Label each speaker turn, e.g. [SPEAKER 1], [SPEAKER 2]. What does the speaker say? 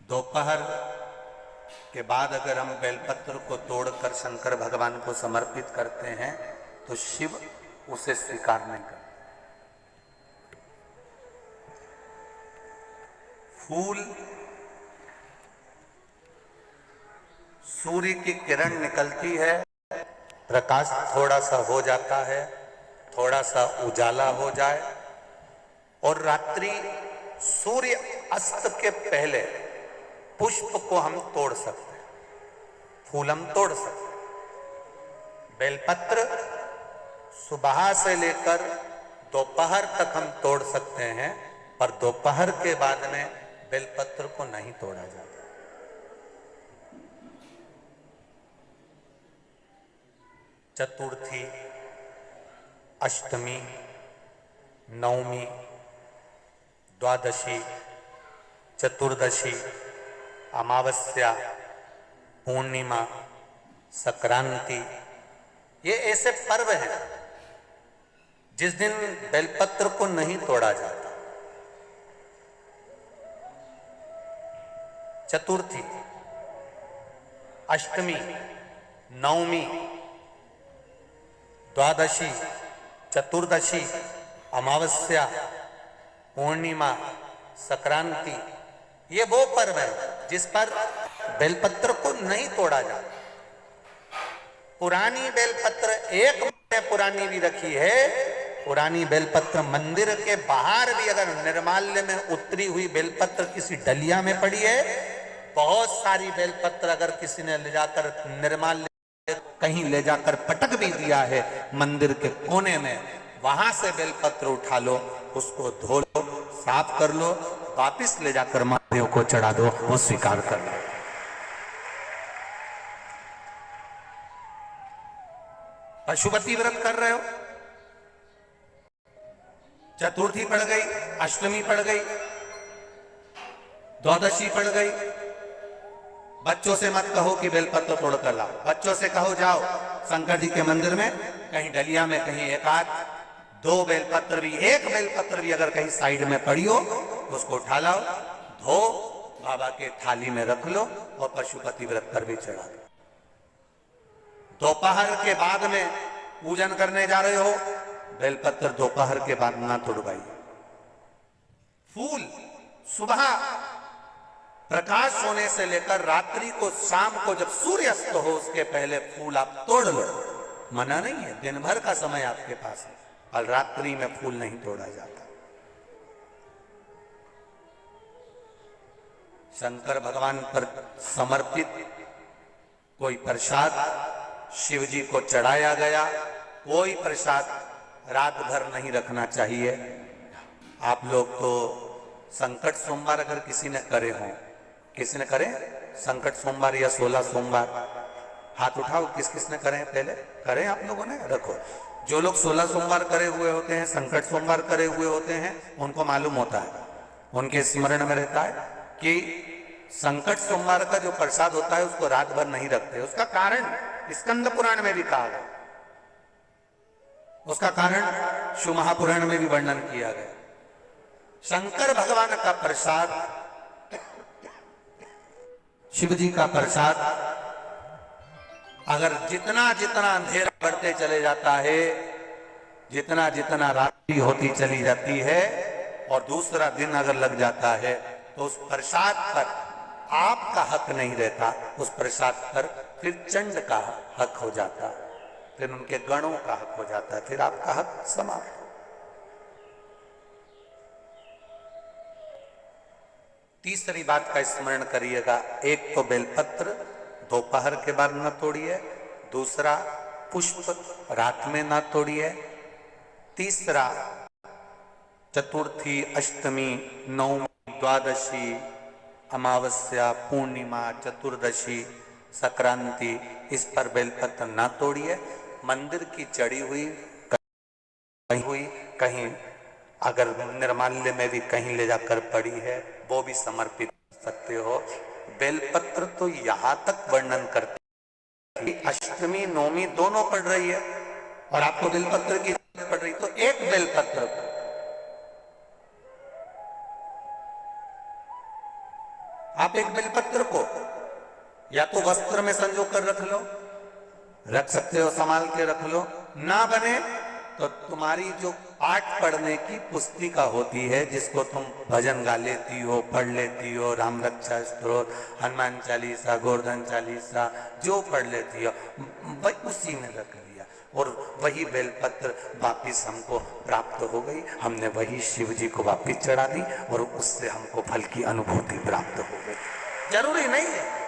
[SPEAKER 1] दोपहर के बाद अगर हम बेलपत्र को तोड़कर शंकर भगवान को समर्पित करते हैं तो शिव उसे स्वीकार नहीं करते। फूल सूर्य की किरण निकलती है, प्रकाश थोड़ा सा हो जाता है, थोड़ा सा उजाला हो जाए और रात्रि सूर्य अस्त के पहले पुष्प को हम तोड़ सकते हैं, फूल हम तोड़ सकते हैं। बेलपत्र सुबह से लेकर दोपहर तक हम तोड़ सकते हैं, पर दोपहर के बाद में बेलपत्र को नहीं तोड़ा जाता। चतुर्थी, अष्टमी, नवमी, द्वादशी, चतुर्दशी, अमावस्या, पूर्णिमा, संक्रांति, ये ऐसे पर्व हैं जिस दिन बेलपत्र को नहीं तोड़ा जाता। चतुर्थी, अष्टमी, नवमी, द्वादशी, चतुर्दशी, अमावस्या, पूर्णिमा, संक्रांति, ये वो पर्व है जिस पर बेलपत्र को नहीं तोड़ा जाता। पुरानी बेलपत्र एक महीने पुरानी भी रखी है। पुरानी बेलपत्र मंदिर के बाहर भी अगर निर्माल्य में उतरी हुई बेलपत्र किसी डलिया में पड़ी है, बहुत सारी बेलपत्र अगर किसी ने ले जाकर निर्माल्य कहीं ले जाकर पटक भी दिया है मंदिर के कोने में, वहां से बेलपत्र उठा लो, उसको धो लो, साफ कर लो, वापिस ले जाकर महादेव को चढ़ा दो, वो स्वीकार कर लो। पशुपति व्रत कर रहे हो, चतुर्थी पड़ गई, अष्टमी पड़ गई, द्वादशी पड़ गई, बच्चों से मत कहो कि बेलपत्र तोड़ कर लाओ। बच्चों से कहो जाओ शंकर जी के मंदिर में कहीं डलिया में कहीं एक आध दो बेलपत्र भी, एक बेलपत्र भी अगर कहीं साइड में पड़ी हो उसको उठा लाओ, धो, बाबा के थाली में रख लो और पशुपति व्रत पर भी चढ़ा दो। दोपहर के बाद में पूजन करने जा रहे हो, बेलपत्र दोपहर के बाद ना तोड़वाइए। फूल सुबह प्रकाश होने से लेकर रात्रि को, शाम को जब सूर्यास्त हो उसके पहले फूल आप तोड़ लो, मना नहीं है, दिन भर का समय आपके पास है, और रात्रि में फूल नहीं तोड़ा जाता। शंकर भगवान पर समर्पित कोई प्रसाद शिव जी को चढ़ाया गया, कोई प्रसाद रात भर नहीं रखना चाहिए। आप लोग तो संकट सोमवार अगर किसी ने करे हों, किसी ने करे संकट सोमवार या 16 सोमवार, हाथ उठाओ, किस किस ने करे पहले? करें आप लोगों ने? रखो। जो लोग 16 सोमवार करे हुए होते हैं, संकट सोमवार करे हुए होते हैं, उनको मालूम होता है, उनके स्मरण में रहता है कि संकट सोमवार का जो प्रसाद होता है उसको रात भर नहीं रखते। उसका कारण स्कंद पुराण में भी कहा गया, उसका कारण शिव महापुराण में भी वर्णन किया गया। शंकर भगवान का प्रसाद, शिव जी का प्रसाद, अगर जितना जितना अंधेरा बढ़ते चले जाता है, जितना जितना रात्रि होती चली जाती है और दूसरा दिन अगर लग जाता है, तो उस प्रसाद पर आपका हक नहीं रहता, उस प्रसाद पर फिर चंड का हक हो जाता, फिर उनके गणों का हक हो जाता है, फिर आपका हक समाप्त। तीसरी बात का स्मरण करिएगा, एक तो बेलपत्र दोपहर के बाद न तोड़िए, दूसरा पुष्प रात में न तोड़िए, तीसरा चतुर्थी, अष्टमी, नवमी, द्वादशी, अमावस्या, पूर्णिमा, चतुर्दशी, संक्रांति, इस पर बेलपत्र ना तोड़िए। मंदिर की चढ़ी हुई कहीं अगर निर्माल्य में भी कहीं ले जाकर पड़ी है, वो भी समर्पित कर सकते हो। बेलपत्र तो यहां तक वर्णन करते कि अष्टमी नवमी दोनों पड़ रही है और आपको बेलपत्र की पड़ रही, तो एक बेलपत्र आप एक बेलपत्र को या तो वस्त्र में संजो कर रख लो, रख सकते हो, संभाल के रख लो, ना बने तो तुम्हारी जो पाठ पढ़ने की पुस्तिका होती है, जिसको तुम भजन गा लेती हो, पढ़ लेती हो, राम रक्षा स्तोत्र, हनुमान चालीसा, गोवर्धन चालीसा, जो पढ़ लेती हो वही उसी में रख लिया और वही बेलपत्र वापिस हमको प्राप्त हो गई। हमने वही शिव जी को वापिस चढ़ा दी और उससे हमको फल की अनुभूति प्राप्त हो गई। जरूरी नहीं है